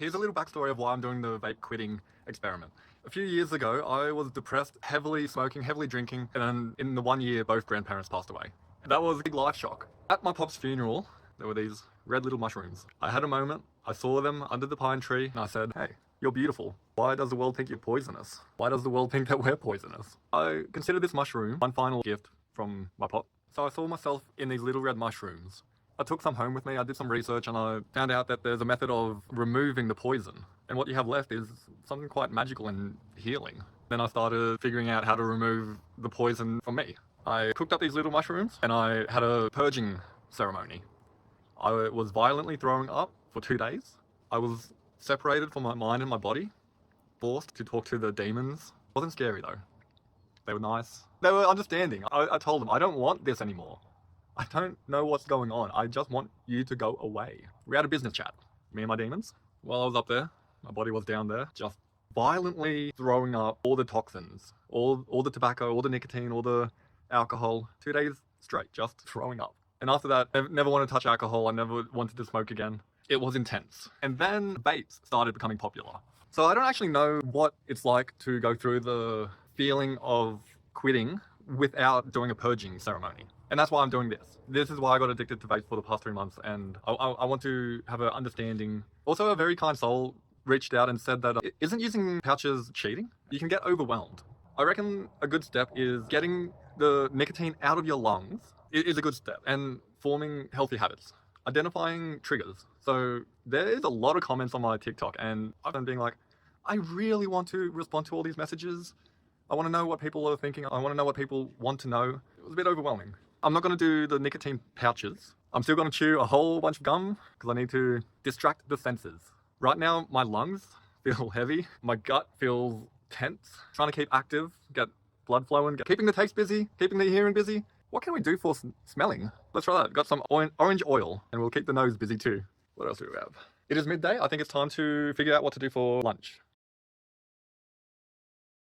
Here's a little backstory of why I'm doing the vape quitting experiment. A few years ago, I was depressed, heavily smoking, heavily drinking, and then in the 1 year, both grandparents passed away. That was a big life shock. At my pop's funeral, there were these red little mushrooms. I had a moment, I saw them under the pine tree, and I said, hey, you're beautiful. Why does the world think you're poisonous? Why does the world think that we're poisonous? I consider this mushroom one final gift from my pop. So I saw myself in these little red mushrooms. I took some home with me, I did some research, and I found out that there's a method of removing the poison. And what you have left is something quite magical and healing. Then I started figuring out how to remove the poison from me. I cooked up these little mushrooms and I had a purging ceremony. I was violently throwing up for 2 days. I was separated from my mind and my body, forced to talk to the demons. It wasn't scary though. They were nice. They were understanding. I told them, I don't want this anymore. I don't know what's going on. I just want you to go away. We had a business chat, me and my demons. While I was up there, my body was down there, just violently throwing up all the toxins, all the tobacco, all the nicotine, all the alcohol. 2 days straight, just throwing up. And after that, I never wanted to touch alcohol. I never wanted to smoke again. It was intense. And then vapes started becoming popular. So I don't actually know what it's like to go through the feeling of quitting without doing a purging ceremony. And that's why I'm doing this. This is why I got addicted to vapes for the past 3 months. And I want to have an understanding. Also, a very kind soul reached out and said that isn't using pouches cheating? You can get overwhelmed. I reckon a good step is getting the nicotine out of your lungs is a good step, and forming healthy habits. Identifying triggers. So there is a lot of comments on my TikTok, and I've been being like, I really want to respond to all these messages. I want to know what people are thinking. I want to know what people want to know. It was a bit overwhelming. I'm not going to do the nicotine pouches. I'm still going to chew a whole bunch of gum because I need to distract the senses. Right now, my lungs feel heavy. My gut feels tense. Trying to keep active, get blood flowing, keeping the taste busy, keeping the hearing busy. What can we do for smelling? Let's try that. Got some orange oil, and we'll keep the nose busy too. What else do we have? It is midday. I think it's time to figure out what to do for lunch.